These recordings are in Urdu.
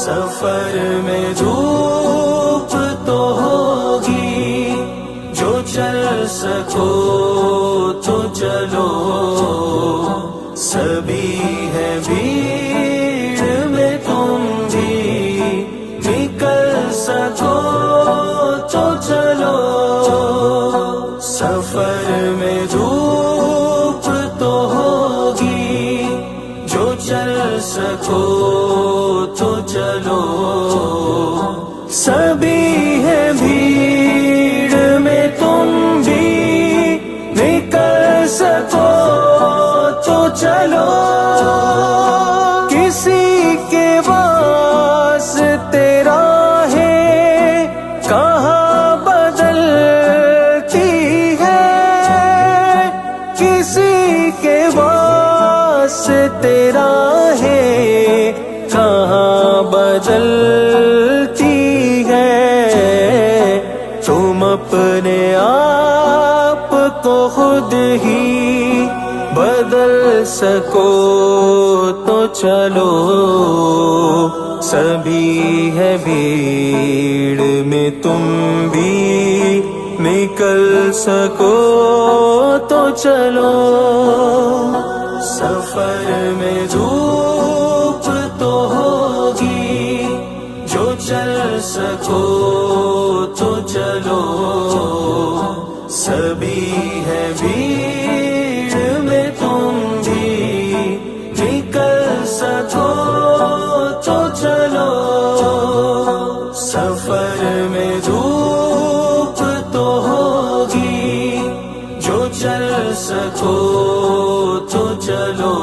سفر میں دھوپ تو ہوگی، جو چل سکو تو چلو، سبھی ہے بھیڑ میں تم بھی نکل سکو تو چلو، سفر میں دھوپ تو ہوگی، جو چل سکو تو چلو، سبھی ہے بھیڑ میں تم بھی نکل سکو تو چلو، کسی کے پاس تیرا ہے کہاں بدلتی ہے، کسی کے پاس تیرا ہے کہاں بدلتی ہے، تم اپنے آپ کو خود ہی بدل سکو تو چلو، سبھی ہے بھیڑ میں تم بھی نکل سکو تو چلو، سفر میں دھوپ تو ہوگی، جو چل سکو تو چلو، سبھی ہے بھیڑ میں تم بھی نکل سکو تو چلو، سفر میں دھوپ تو ہوگی، جو چل سکو تو چلو،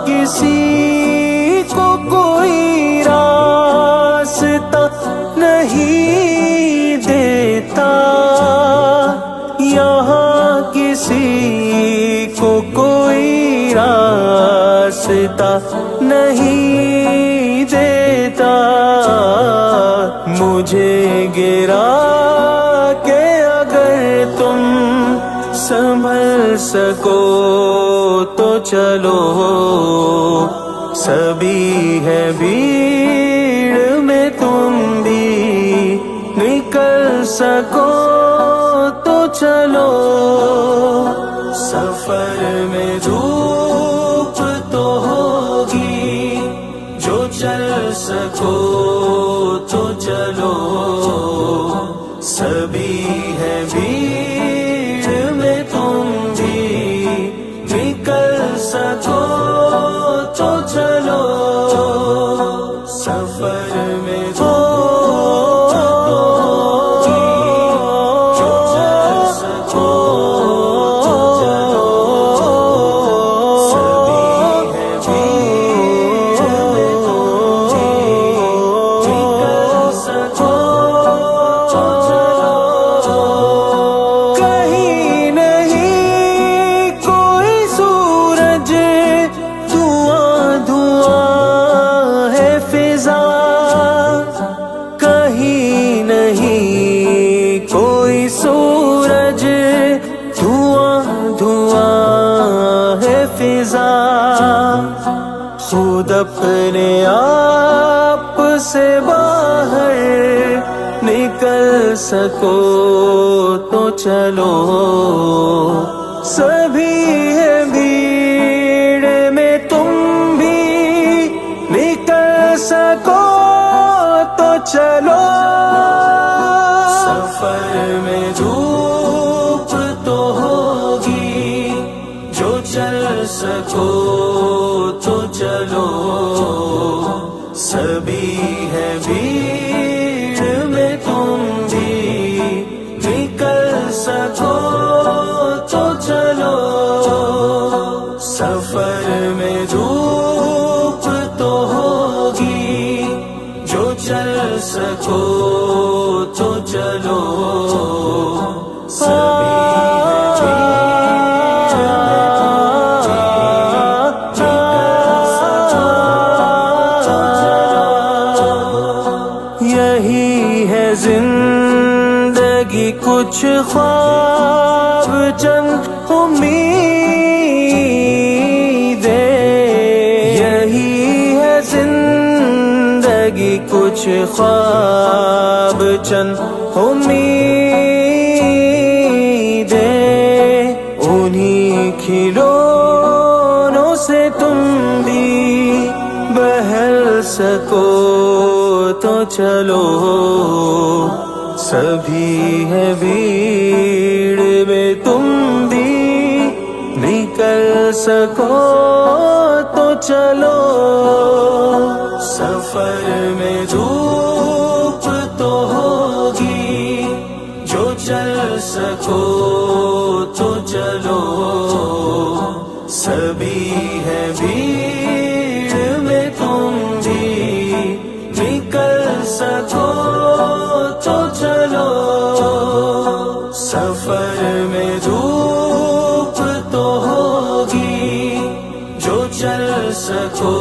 کسی کو کوئی راستہ نہیں دیتا، یہاں کسی کو کوئی راستہ نہیں دیتا، مجھے گرا کہ اگر تم سنبھل سکو تو چلو، سبھی ہے بھیڑ میں تم بھی نکل سکو تو چلو، سفر میں دھوپ تو ہوگی، جو چل سکو تو چلو، سبھی ہے بھیڑ میں تم بھی نکل سکو تو چلو، سفر میں دھوپ تو ہوگی، جو چل سکو تو چلو، سبھی ہے بھیڑ میں تم بھی نکل سکو تو چلو، کہیں نہیں کوئی سورج، دھواں دھواں ہے فضا، کہیں نہیں کوئی سورج، دھواں دھواں ہے فضا، خود اپنے آپ سے باہر نکل سکو تو چلو، سبھی ہے بھیڑ میں تم بھی نکل سکو تو چلو، سفر میں دھوپ تو ہوگی، جو چل سکو تو چلو، سبھی ہے بھیڑ میں تم بھی نکل سکو تو چلو، سفر میں دھوپ تو ہوگی، جو چل سکو تو چلو، سبھی یہی ہے زندگی کچھ خواب چند امیدیں، یہی ہے زندگی کچھ خواب چند امیدیں، انہی کھلونوں سے تم بھی بہل سکو تو چلو، سبھی ہے بھیڑ میں تم بھی نکل سکو تو چلو، سفر میں دھوپ تو ہوگی، جو چل سکو تو چلو، سبھی ہے بھیڑ میں تم بھی نکل سکو تو چلو، سفر میں دھوپ تو ہوگی، جو چل سکو